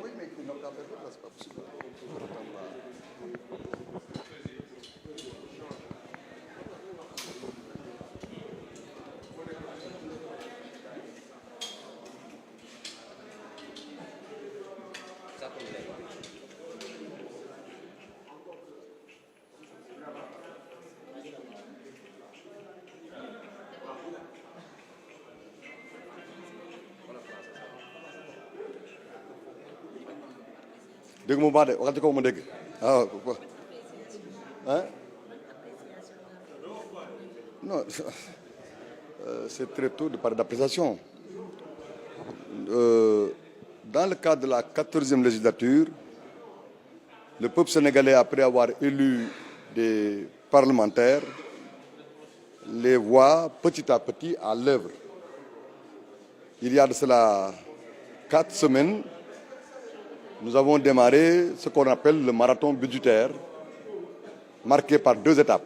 Oui, mais ils n'ont qu'à faire ça, c'est pas possible. dégg mu baax de waxal ci kaw ma dégg hein non c'est très tôt de parler d'appréciation. Dans le cadre de la 14e législature, le peuple sénégalais, après avoir élu des parlementaires, les voit petit à petit à l'œuvre. Il y a de cela 4 semaines, nous avons démarré ce qu'on appelle le marathon budgétaire, marqué par 2 étapes.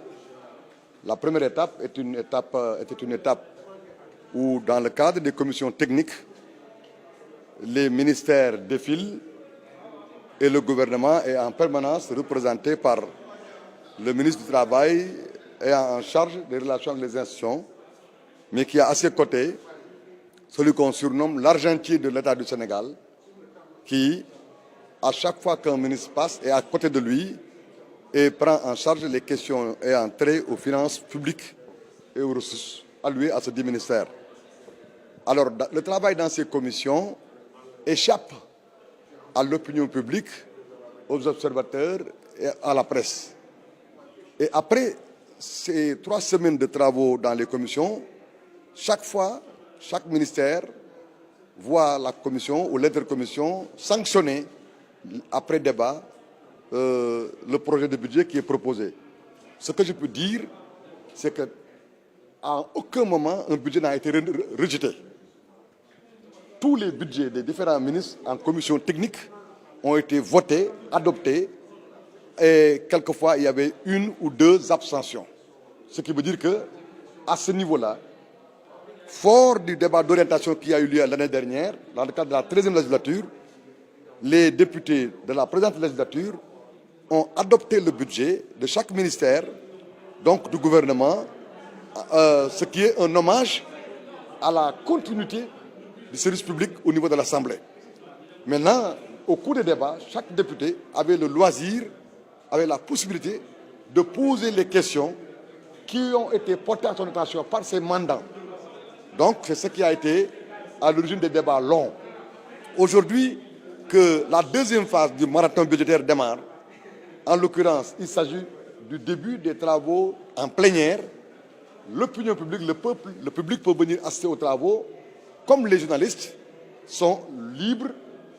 La première étape était une étape où, dans le cadre des commissions techniques, les ministères défilent et le gouvernement est en permanence représenté par le ministre du Travail ayant en charge des relations avec les institutions, mais qui a à ses côtés celui qu'on surnomme l'argentier de l'État du Sénégal, qui, à chaque fois qu'un ministre passe, est à côté de lui et prend en charge les questions ayant trait aux finances publiques et aux ressources allouées à ce dit ministère. Alors, le travail dans ces commissions échappe à l'opinion publique, aux observateurs et à la presse. Et après ces 3 semaines de travaux dans les commissions, chaque fois, chaque ministère voit la commission ou l'intercommission sanctionner, après débat, le projet de budget qui est proposé. Ce que je peux dire, c'est qu'à aucun moment un budget n'a été rejeté. Tous les budgets des différents ministres en commission technique ont été votés, adoptés, et quelquefois il y avait 1 ou 2 abstentions. Ce qui veut dire que, à ce niveau-là, fort du débat d'orientation qui a eu lieu l'année dernière, dans le cadre de la 13e législature, les députés de la présente législature ont adopté le budget de chaque ministère, donc du gouvernement, ce qui est un hommage à la continuité du service public au niveau de l'Assemblée. Maintenant, au cours des débats, chaque député avait le loisir, avait la possibilité de poser les questions qui ont été portées à son attention par ses mandants. Donc, c'est ce qui a été à l'origine des débats longs. Aujourd'hui, que la 2e phase du marathon budgétaire démarre, en l'occurrence, il s'agit du début des travaux en plénière. L'opinion publique, le public peut venir assister aux travaux, comme les journalistes sont libres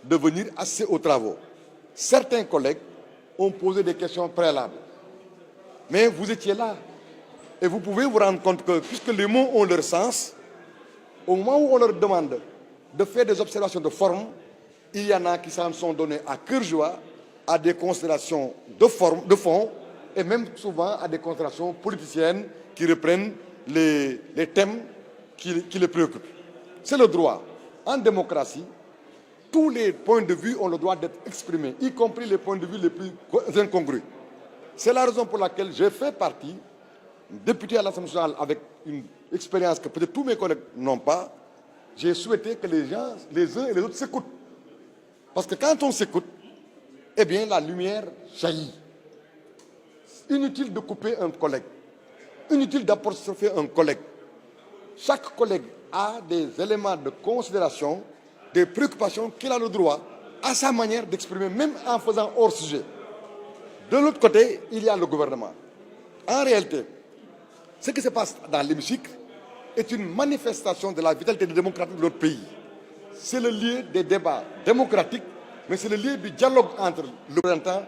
de venir assister aux travaux. Certains collègues ont posé des questions préalables. Mais vous étiez là. Et vous pouvez vous rendre compte que, puisque les mots ont leur sens, au moment où on leur demande de faire des observations de forme, il y en a qui s'en sont donnés à cœur joie à des considérations de forme, de fond, et même souvent à des considérations politiciennes qui reprennent les thèmes qui les préoccupent. C'est le droit. En démocratie, tous les points de vue ont le droit d'être exprimés, y compris les points de vue les plus incongrus. C'est la raison pour laquelle j'ai fait partie, député à l'Assemblée nationale avec une expérience que peut-être tous mes collègues n'ont pas. J'ai souhaité que les gens, les uns et les autres, s'écoutent. Parce que quand on s'écoute, eh bien, la lumière jaillit. Inutile de couper un collègue. Inutile d'apostropher un collègue. Chaque collègue a des éléments de considération, des préoccupations qu'il a le droit, à sa manière d'exprimer, même en faisant hors sujet. De l'autre côté, il y a le gouvernement. En réalité, ce qui se passe dans l'hémicycle est une manifestation de la vitalité démocratique de notre pays. C'est le lieu des débats démocratiques, mais c'est le lieu du dialogue entre le représentant,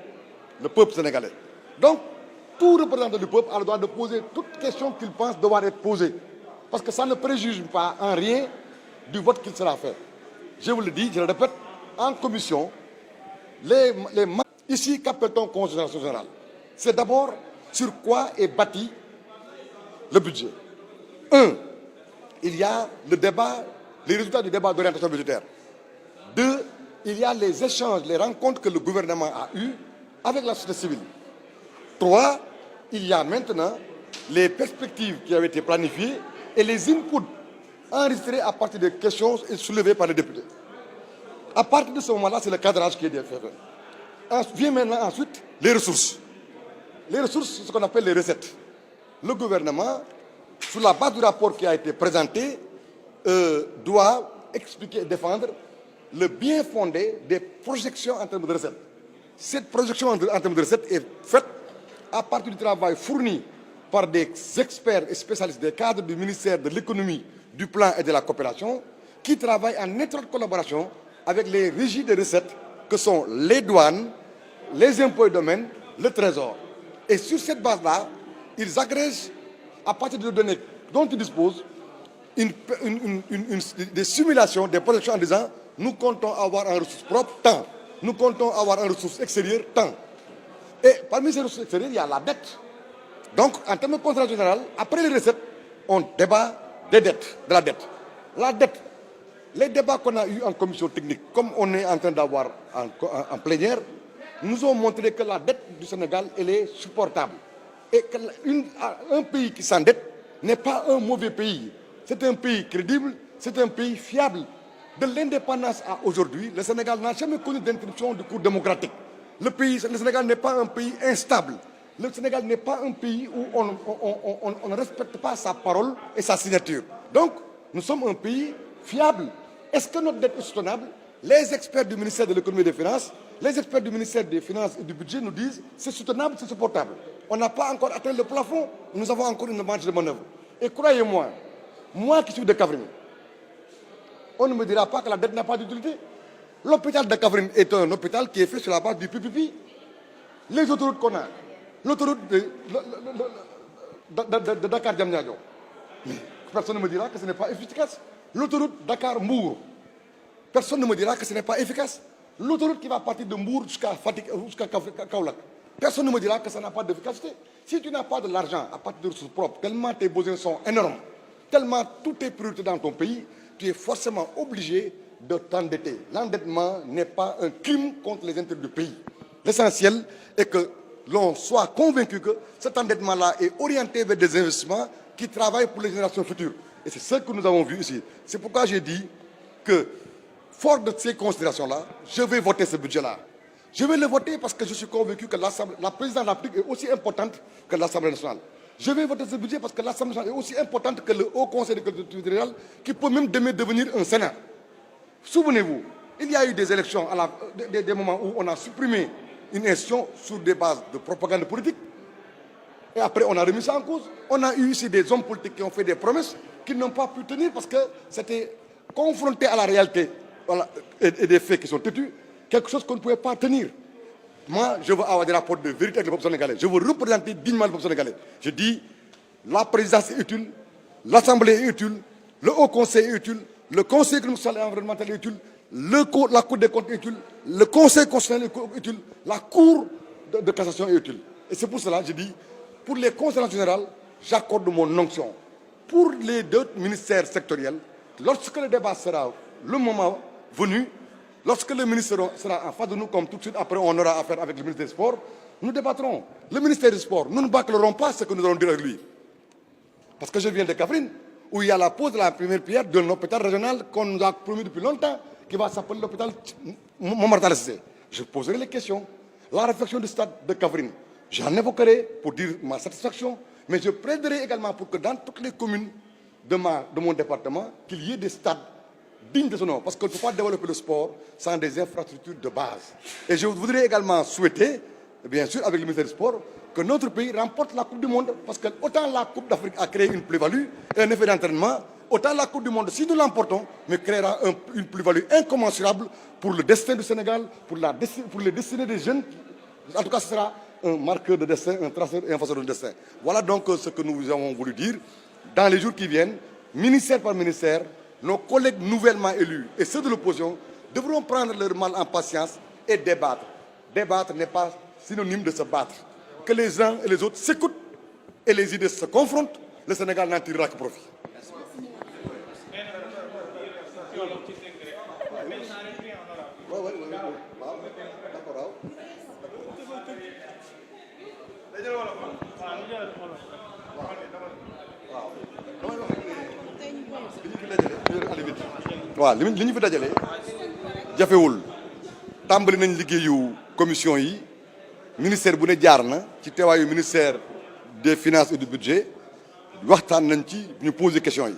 le peuple sénégalais. Donc, tout représentant du peuple a le droit de poser toute question qu'il pense devoir être posée. Parce que ça ne préjuge pas en rien du vote qu'il sera fait. Je vous le dis, je le répète, en commission, ici, qu'appelle-t-on considération générale? C'est d'abord sur quoi est bâti le budget. Il y a le débat les résultats du débat d'orientation budgétaire. 2, il y a les échanges, les rencontres que le gouvernement a eues avec la société civile. 3, il y a maintenant les perspectives qui avaient été planifiées et les inputs enregistrés à partir des questions soulevées par les députés. À partir de ce moment-là, c'est le cadrage qui est fait. Vient maintenant ensuite les ressources. Les ressources, c'est ce qu'on appelle les recettes. Le gouvernement, sur la base du rapport qui a été présenté, doit expliquer et défendre le bien fondé des projections en termes de recettes. Cette projection en termes de recettes est faite à partir du travail fourni par des experts et spécialistes des cadres du ministère de l'économie, du plan et de la coopération, qui travaillent en étroite collaboration avec les régies de recettes que sont les douanes, les impôts et domaines, le trésor. Et sur cette base-là, ils agrègent, à partir de données dont ils disposent, des simulations, des projections en disant nous comptons avoir en ressources propres tant, nous comptons avoir en ressources extérieures tant. Et parmi ces ressources extérieures, il y a la dette. Donc, en termes de contrat général, après les recettes, on débat des dettes, de la dette. La dette, les débats qu'on a eus en commission technique, comme on est en train d'avoir en plénière, nous ont montré que la dette du Sénégal, elle est supportable. Et qu'un pays qui s'endette n'est pas un mauvais pays. C'est un pays crédible, c'est un pays fiable. De l'indépendance à aujourd'hui, le Sénégal n'a jamais connu d'interruption du cours démocratique. Le Sénégal n'est pas un pays instable. Le Sénégal n'est pas un pays où on ne respecte pas sa parole et sa signature. Donc, nous sommes un pays fiable. Est-ce que notre dette est soutenable? Les experts du ministère de l'économie et des finances, les experts du ministère des finances et du budget nous disent c'est soutenable, c'est supportable. On n'a pas encore atteint le plafond, nous avons encore une marge de manœuvre. Et croyez-moi, moi qui suis de Kaffrine, on ne me dira pas que la dette n'a pas d'utilité. L'hôpital de Kaffrine est un hôpital qui est fait sur la base du PPP. Les autoroutes qu'on a, l'autoroute de Dakar-Diamniadio, personne ne me dira que ce n'est pas efficace. L'autoroute Dakar-Mbour, personne ne me dira que ce n'est pas efficace. L'autoroute qui va partir de Mbour jusqu'à Kaolack, personne ne me dira que ça n'a pas d'efficacité. Si tu n'as pas de l'argent à partir de ressources propres, tellement tes besoins sont énormes, tellement tout est priorité dans ton pays, tu es forcément obligé de t'endetter. L'endettement n'est pas un crime contre les intérêts du pays. L'essentiel est que l'on soit convaincu que cet endettement-là est orienté vers des investissements qui travaillent pour les générations futures. Et c'est ce que nous avons vu ici. C'est pourquoi j'ai dit que, fort de ces considérations-là, je vais voter ce budget-là. Je vais le voter parce que je suis convaincu que la présidence de la République est aussi importante que l'Assemblée nationale. Je vais voter ce budget parce que l'Assemblée nationale est aussi importante que le Haut Conseil de collectivités territoriales, qui peut même demain devenir un Sénat. Souvenez-vous, il y a eu des élections, des moments où on a supprimé une institution sur des bases de propagande politique. Et après, on a remis ça en cause. On a eu ici des hommes politiques qui ont fait des promesses qu'ils n'ont pas pu tenir parce que c'était confronté à la réalité et des faits qui sont têtus, quelque chose qu'on ne pouvait pas tenir. Moi, je veux avoir des rapports de vérité avec le peuple sénégalais. Je veux représenter dignement le peuple sénégalais. Je dis, la présidence est utile, l'Assemblée est utile, le Haut Conseil est utile, le Conseil économique, social et environnemental est utile, la Cour des comptes est utile, le Conseil constitutionnel est utile, la Cour de cassation est utile. Et c'est pour cela que je dis, pour les conseils généraux, j'accorde mon onction. Pour les deux ministères sectoriels, lorsque le débat sera le moment venu, lorsque le ministre sera en face de nous, comme tout de suite après on aura affaire avec le ministre des Sports, nous débattrons. Le ministère des Sports, nous ne bâclerons pas ce que nous allons dire avec lui. Parce que je viens de Kaffrine, où il y a la pose de la première pierre d'un hôpital régional qu'on nous a promis depuis longtemps, qui va s'appeler l'hôpital Momar Cissé. Je poserai les questions. La réflexion du stade de Kaffrine, j'en évoquerai pour dire ma satisfaction, mais je plaiderai également pour que dans toutes les communes de mon département, qu'il y ait des stades dignes de ce nom. Parce qu'on ne peut pas développer le sport sans des infrastructures de base. Et je voudrais également souhaiter, bien sûr, avec le ministère du Sport, que notre pays remporte la Coupe du Monde. Parce que autant la Coupe d'Afrique a créé une plus-value et un effet d'entraînement, autant la Coupe du Monde, si nous l'emportons, mais créera une plus-value incommensurable pour le destin du Sénégal, pour les destinées des jeunes. En tout cas, ce sera un marqueur de destin, un traceur et un façon de destin. Voilà donc ce que nous avons voulu dire. Dans les jours qui viennent, ministère par ministère, nos collègues nouvellement élus et ceux de l'opposition devront prendre leur mal en patience et débattre. Débattre n'est pas synonyme de se battre. Que les uns et les autres s'écoutent et les idées se confrontent, le Sénégal n'en tirera que profit. waaw li ñu fi dajale jafewul tàmbali nañ liggéeyu commission yi ministère bu ne jaar na ci teewaayu ministère des finances et du budget waxtaan nañ ci ñu poser question yi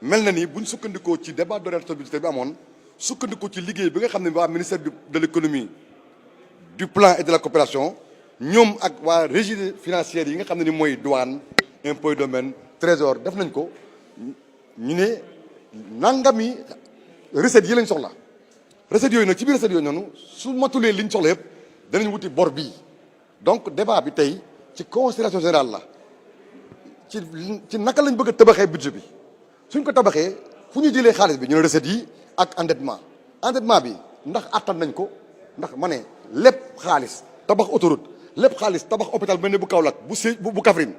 mel na ni buñ sukkandikoo ci débat d'orientation budgétaire bi amoon sukkandikoo ci liggéey bi nga xam ne waa ministère de l'économie du plan et de la coopération ñoom ak waa régie financière yi nga xam ne ni mooy douane impôt domaine trésor def nañ ko ñu ne nangami recettes yi lañ soxla recettes yooyu nag ci biir recettes yooyu noonu su matulee liñ soxla yëpp danañ wuti bor bii donc débat bi tey ci considération générale la ci naka lañ bëgg a tabaxee budget bi suñ ko tabaxee fu ñu jëlee xaalis bi ñu ne recettes yi ak endettement bi ndax attan nañ ko ndax ma ne lépp xaalis tabax autoroute lépp xaalis tabax hôpital mel ni bu Kaolack bu Kaffrine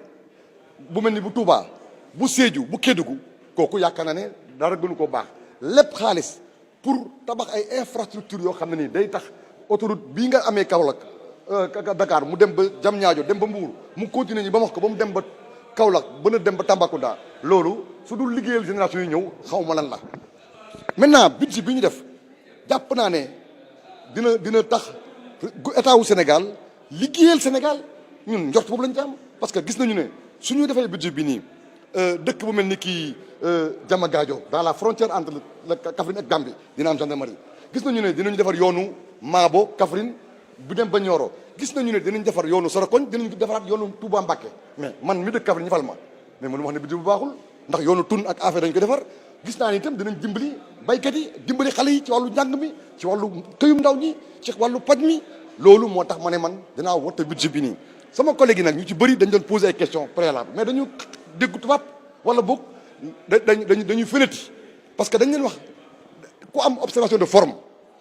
bu mel ni bu Touba bu Sédhiou bu Kédougou kooku yaakaar naa ne dara gënu ko baax lépp xaalis pour tabax ay infrastructure yoo xam ne nii day tax autoroute bii nga amee Kaolack Dakar mu dem ba Diamniadio dem ba Mbour mu continuer ñi ba wax ko ba mu dem ba Kaolack ba dem ba Tambacounda loolu su dul liggéeyal génération yi ñëw xaw ma lan la. maintenant budget bi ñu def jàpp naa ne dina tax état wu Sénégal liggéeyal Sénégal ñun njort boobu lañ ci am parce que gis nañu ne su ñu defee budget bi nii dëkk bu mel ni kii Diamagadio dans la frontière entre la Kaffrine ak Gambie dina am gendarmerie gis nañu ne dinañu defar yoonu Maabo Kaffrine bu dem ba Nioro gis nañu ne dinañ defar yoonu Sorokoñ dinañ defaraat yoonu Touba Mbacké mais man mi dëkk Kaffrine ñu fal ma mais mënu wax ne budget bu baaxul ndax yoonu Tun ak affaire dañ ko defar gis naa ni itam dinañ dimbali baykat yi dimbali xale yi ci wàllu njàng mi ci wàllu këyum ndaw ñi ci wàllu paj mi loolu moo tax ma ne man dinaa wote budget bi nii sama collègue yi nag ñu ci bëri dañ doon poser ay questions préalables mais dañu déggu tubaab wala boog dañuy feneti parce que dañ leen wax ku am observation de forme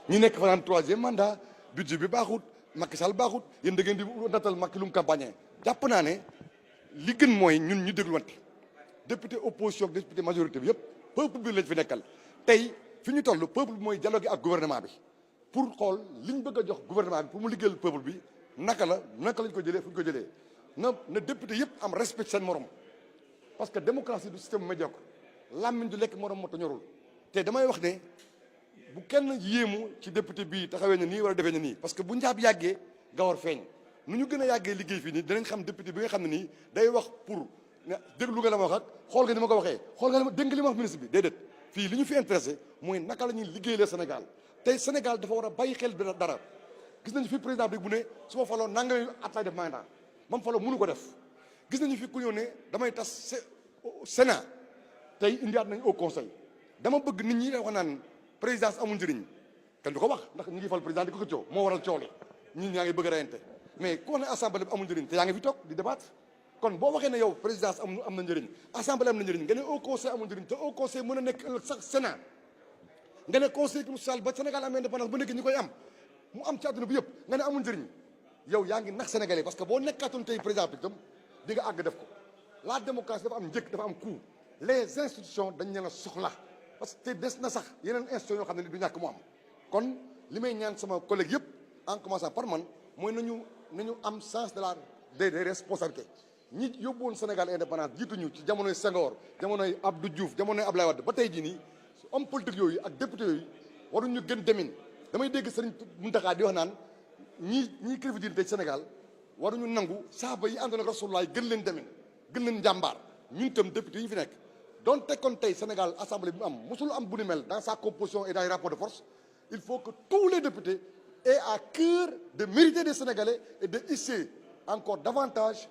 ñu nekk fa naan 3e mandat budget bi baaxut Macky Sall baaxut yéen da ngeen di natal Macky lu mu campagne jàpp naa ne li gën mooy ñun ñu dégluwante député opposition député majorité bi yëpp peuple bi lañ fi nekkal tey fi ñu toll peuple bi mooy dialogue ak gouvernement bi pour xool li ñu bëgg a jox gouvernement bi pour mu liggéeyal peuple bi naka lañ ko jëlee fu ñu ko jëlee na député yëpp am respect seen morom parce que démocratie du système médiocre làmmiñ du lekk morom moo ta ñorul te damay wax ne bu kenn yéemu ci député bii taxawee na nii wala defee na nii parce que bu njaab yàggee nga war feeñ nu ñu gën a yàggee liggéey fii nii dinañ xam député bi nga xam ne nii day wax pour déglu nga la ma wax ak xool nga ni ma ko waxee xool nga ni ma dégg nga li ma wax ministre bi déedéet fii li ñu fi intéressé mooy naka la ñuy liggéeyee Sénégal tey Sénégal dafa war a bàyyi xel bi dara gis nañu fi président bi bu ne su ma faloo nangami at lay def mandat mam faloo mënu ko def gis nañu fi ku ñëw ne damay tas Sénat tey indiwaat nañu au conseil dama bëgg nit ñi wax naan présidence amul njëriñ kenn du ko wax ndax ñu ngi fal président di ko xëccoo moo waral coow li ñun ñaa ngi bëgg a reyante mais ku wax ne assemblée bi amul njëriñ te yaa ngi fi toog di débattre kon boo waxee ne yow présidence am na njëriñ assemblée am na njëriñ nga ne au conseil amul njëriñ te au conseil mën a nekk ëllëg sax Sénat nga ne conseil social ba Sénégal am indépendance ba nekk ñi koy am mu am ci àdduna bi yëpp nga ne amul njëriñ yow yaa ngi nax sénégalais parce que boo nekkaatoon tey président bi itam di nga àgg def ko la démocratie dafa am njëkk dafa am coût les institutions dañ leen a soxla parce que te des na sax yeneen institutions yoo xam ne du ñàkk mu am kon li may ñaan sama collègue yëpp en commençant par man mooy nañu am sens de la des responsabilités ñi yóbbu woon Sénégal indépendance jiituñu ci jamonoy Senghor jamonoy Abdou Diouf jamonoy Abdoulaye Wade ba tey jii nii homme politique yooyu ak député yooyu waruñu gën demin damay dégg Serigne Mountakha di wax naan ñii kilifa diine tey Sénégal waruñu nangu saaba yi àndoon ak Rasulullah gën leen demin gën leen njàmbaar ñun itam député yi ñu fi nekk donte kon tey Sénégal assemblée bi mu am mosul am bu ni mel dans sa composition et dans les rapports de force il faut que tous les députés aient à cœur de mériter des Sénégalais et de hisser encore davantage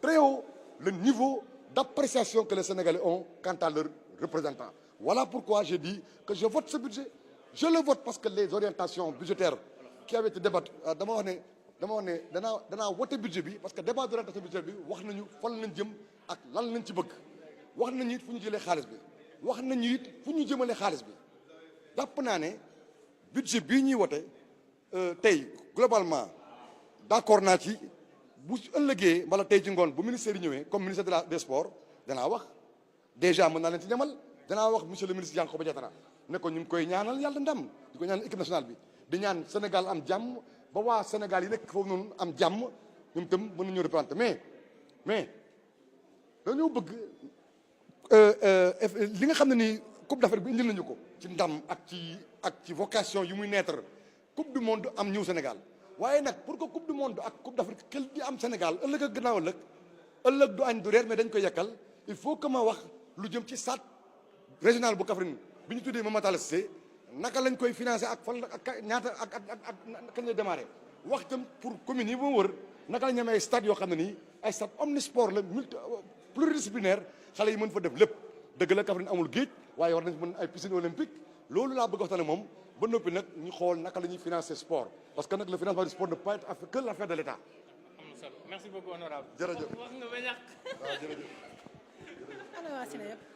très haut le niveau d'appréciation que les Sénégalais ont quant à leurs représentants. Voilà pourquoi j'ai dit que je vote ce budget. Je le vote parce que les orientations budgétaires qui avaient été débattues dama wax ne danaa vote budget bi parce que débat d'orientation budgétaire bi wax nañu fan lañ jëm ak lan lañ ci bëgg wax nañu it fu ñu jëlee xaalis bi wax nañu it fu ñu jëmalee xaalis bi jàpp naa ne budget bii ñuy wote tey globalement d'accord naa ci bu ëllëgee wala tey ci ngoon bu ministère yi ñëwee comme ministère des sports danaa wax déjà mën naa leen ci ñamal danaa wax monsieur le ministre Yankhoba Diattara ne ko ñu ngi koy ñaanal yàlla ndam di ko ñaanal équipe nationale bi di ñaan Sénégal am jàmm ba waa Sénégal yi nekk foofu noonu am jàmm ñoom itam mën nañu représenter mais dañoo bëgg li nga xam ne nii coupe d'Afrique bi indil nañu ko ci ndam ak ci vocation yu muy naître coupe du monde am ñëw Sénégal waaye nag pour que coupe du monde ak coupe d'Afrique xel di am Sénégal ëllëg ak gannaaw ëllëg du añ du reer mais dañ koy yekkal il faut que ma wax lu jëm ci stade régional bu Kaffrine bi ñu tuddee Mama Talla Cissé naka lañ koy financé ak fan ak ñaata ak kañ lay démarré wax itam pour communes yi ba wër naka la ñu amee ay stade yoo xam ne nii ay stade omnisport la pluridisciplinaire xale yi mën fa def lépp dëgg la Kaffrine amul géej waaye war nañ mën ay piscine olympique loolu laa bëgg waxtaane moom ba noppi nag ñu xool naka la ñuy financer sport parce que nag le financement du sport ne peut pas être que l'affaire de l'État. Merci beaucoup honorable. jërëjëf wax nga ba ñàkk. waaw jërëjëf. ana waa Sénégal yëpp